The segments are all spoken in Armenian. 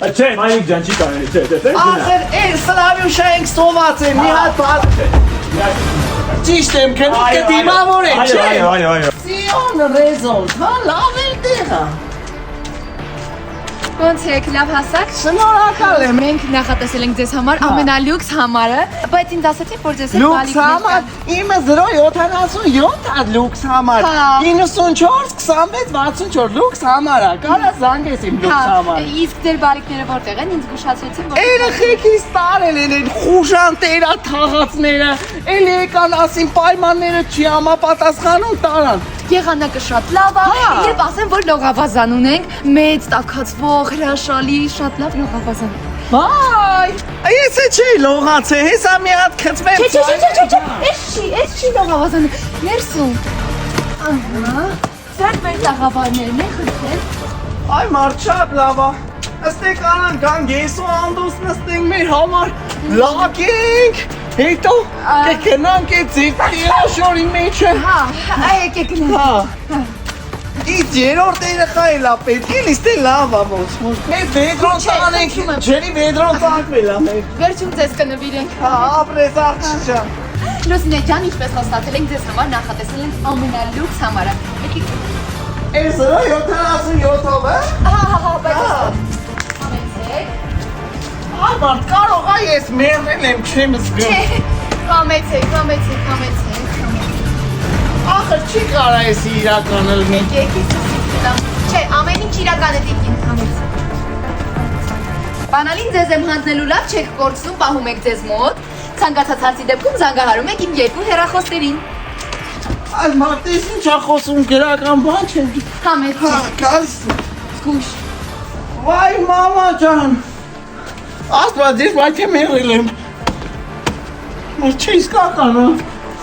Չէ, մայրիկ ջան չի կարելի, չէ։ Ախր, սրավյուշա ենք սոված է, մի հատ բաց։ Ճիշտ եմ, քնիկը դիմավոր է, չէ։ Այո։ Սիոն ռեզոն, հա լավ է տեղը։ Ոնց եք, լավ հասակ։ Շնորհակալ եմ։ Մենք նախատեսել ենք ձեզ համար ամենալյուքս համարը, բայց ինձ ասացին, որ ձեզ հետ Լուքս համար, իմը 077 լուքս համար, 94, 26, 64 լուքս համար, կարա զանգես իմ լուքս համար։ Իսկ ձեր բարիկները որտեղ են, ինձ գուշացրեցին, որ Երեխեքիս տարել են են խուժանտերա թաղածները, էլ եկան ասին պայմանները չի համապատասխանում տարան։ եղանակը շատ լավ է, երբ ասեմ, որ լողավազան ունենք, մեծ, տաքացվող, հրաշալի, շատ լավ լողավազան։ Վայ, ես չի լողաց է, հեսա մի հատ կծվեմ։ Չէ, էս չի լողավազանը, ներսում։ Ահա, սրանք մեր տաղավարներն են խնդրել։ Այ մարդ շատ լավ է, աստեք անան կան գեսու անդոս նստենք մեր համար, լակենք, հետո կգնանք է ձիվքի աշորի մեջը։ Հա, եկեք գնանք։ Ից երորդ երեխա էլ է պետք է լիստե լավ է ոնց Մեր վեդրոն տանենք, ջերի վեդրոն տանքվել է մեր Վերջում ձեզ կնվիրենք։ Հա, ապրես աղջի ջան Լուսինե ջան, ինչպես խոստացել ենք ձեզ համար նախատեսել ենք ամենալյուքս համարը։ Եկեք։ Էս 77-ով է։ Հա, բայց համեցեք։ Այ մարդ կարող է ես մերնել եմ չեմ զգում։ Չէ, համեցեք։ Ախր չի կարա ես իրականը լինի։ Եկեք, ես դամ։ Չէ, ամեն ինչ իրական է դիքին, համեցեք։ Բանալին ձեզ եմ հանձնելու լավ չեք կորցնում, պահում եք ձեզ մոտ։ Ցանկացած հարցի դեպքում զանգահարում եք իմ երկու հեռախոսներին։ Այ մարդ ես ինչ է խոսում գրական բան չեմ։ Համեցեք։ Կաս։ Զգուշ։ Վայ մամա ջան։ Աստված ես վայ թե մերել եմ։ Մոր չի իսկական հա։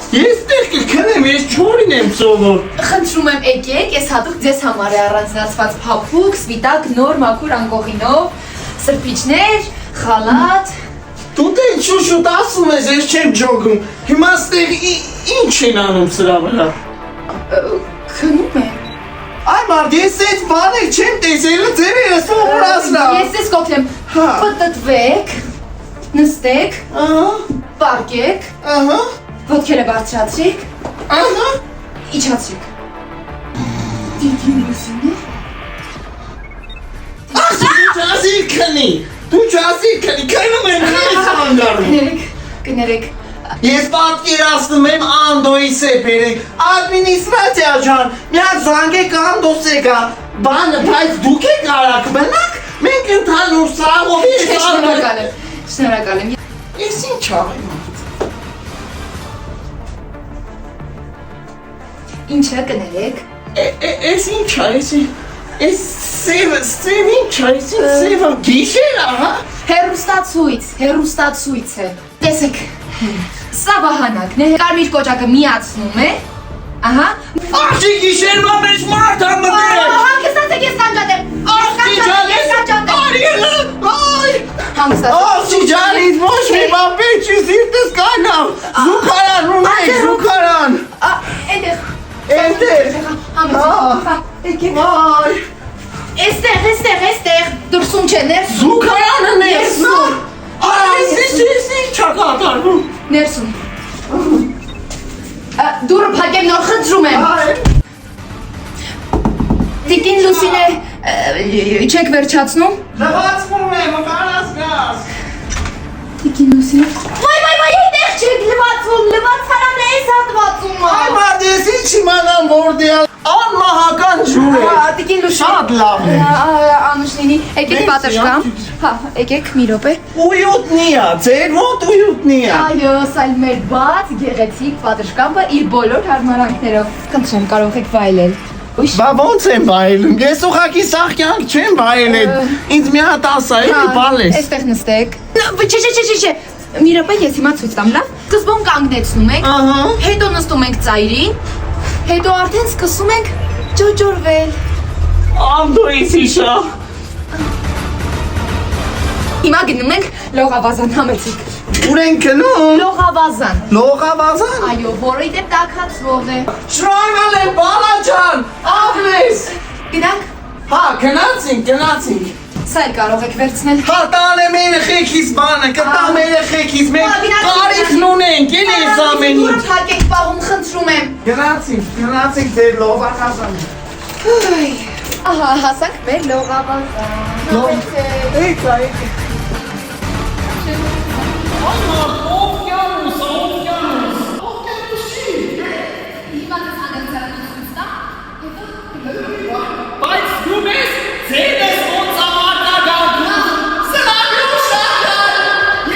Ես տեղ կքնեմ, ես չորին եմ սովոր։ Խնդրում եմ եկեք, ես հատուկ ձեզ համար է առանձնացված փափուկ, սպիտակ, նոր, մաքուր անկողինով, սրբիչներ, խալատ։ Դու դե շուշուտ ասում ես, ես չեմ ջոգում։ Հիմա ստեղ ինչ են անում սրա վրա։ Քնում եմ։ Այ մարդ, ես այդ բաներ չեմ տեսել, ձեր ես սովորացնա։ Ես ես կօգնեմ։ Պտտվեք, նստեք, պարկեք, ոտքերը բարձրացրեք, իջացրեք։ Դիգին Լուսինե։ Դու չասի քնի, քնում եմ ես անգարում։ Կներեք։ Ես պատկերացնում եմ Անդոյի սեպերեք, ադմինիստրացիա ջան, մի հատ զանգեք Անդոս եկա, բանը, բայց դուք եք արակ բնակ, մենք ընդհանուր սաղով ես Շնորհակալ եմ, շնորհակալ եմ։ Ես ինչ աղեմ Ինչը կներեք։ Ես ինչ է, ես սևը ինչ է, ես սևը գիշեր ահա։ Հեռուստացույց է։ Տեսեք, սա վահանակն է, կարմիր կոճակը միացնում է, ահա։ Աղջի գիշերվա մեջ մարդ համըտել։ Հանգստացեք ես կանջատեմ, Աղջի ջան, իզ ոչ մի բան պետք չի սիրտս կանամ, զուքարան ունեք, զուքարան։ Էնտեղ, վայ։ Էստեղ, դրսում չէ, ներսում։ Զուքարանը ներսում։ Այս ինչ չակատարվում։ Ներսում։ Դուրը փակեմ նոր խնդրում եմ։ Տիկին Լուսինե, չեք վերջացնում։ Լվացվում եմ, կարաս գազ։ Տիկին Լուսինե։ Վայ, այդտեղ չեք լվացարանն է էս հատվածում։ Այ մարդ ես ինչ իմանամ որդիալ անմահական ջուր է։ Տիկին Լուսինե։ Շատ լավ է։ Անուշնինի, եկեք պատշգամ։ Հա, եկեք մի րոպե։ Ույուտնի է, ձեր մոտ ույուտնի է։ Այո, սա մեր բաց գեղեցիկ պատշգամբը իր բոլոր հարմարանքներով։ Խնդրեմ, կարող եք վայելել։ Բա ոնց եմ վայելում, ես ուղղակի սաղ կյանք չեմ վայելել, ինձ մի հատ ասա, էլի բալես։ Էստեղ նստեք։ Չէ, մի րոպե ես հիմա ցույց տամ, լավ։ Սկզբում կանգնեցնում եք, հետո նստում ենք ծայրին, հետո արդեն սկսում ենք ջոջորվել։ Անդոյից իշա։ Հիմա գնում ենք լողավազան, համեցիկ։ Ուր ենք գնում։ Լողավազան։ Լողավազան։ Այո, որովհետև տաքացվող է։ Շնորհակալ եմ, բալա ջան, ապրես։ Գնանք։ Հա, գնացինք։ Սա էլ կարող եք վերցնել։ Հատան եմ երեխեքիս բանը, կտամ երեխեքիս, մենք կարիքն ունենք, էլ ես ամեն ինչ։ Հարկեք պահում, խնդրում եմ։ Գնացինք ձեր լողակազան։ Ահա, հասանք մեր լողավազան։ Էйքա։ Բայց դու մեզ ձեր ես ոնց ամարտագանքում, սրագլու շահյան,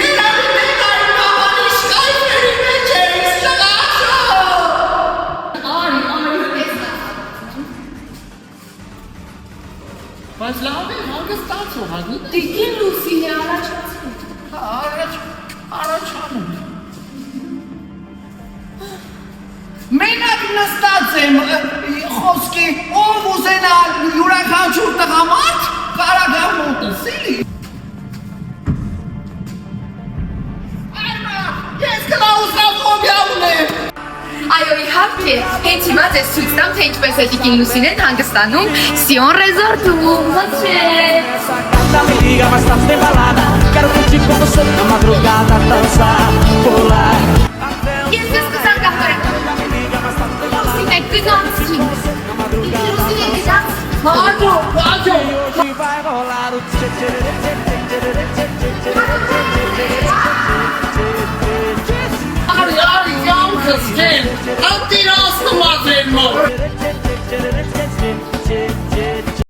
երավի մենք այն կավանի շկայվերի մեջ ենք, շղաչո։ Արի, բայց լավ է, հանգստացո, հագին է։ Տիկին Լուսին է առաջացնում։ Առաջանում։ Մենակ նստած եմ խոսքի, ով ուզենալ յուրաքանչյուր տղամարդ կարագա մոտս, էլի։ Այմա, ես կլաուստրաֆոբիա ունեմ։ Այո, իհարկե, հենց հիմա ձեզ ցույց տամ, թե ինչպես է Տիկին Լուսինեն հանգստանում Սիոն Ռեզորտում։ Canta me liga, mas tá sem balada. Quero curtir com você na madrugada, dançar, pular. Ես ձեզ կզանգահարեմ։ Լուսին է գնացին։ Լուսին է գնաց։ Հաջո, հաջո։ Hoje vai rolar o tchê tchê tchê tchê Արի, յանքս կեն, ատիր աստմա ձեր մոտ։ tchê tchê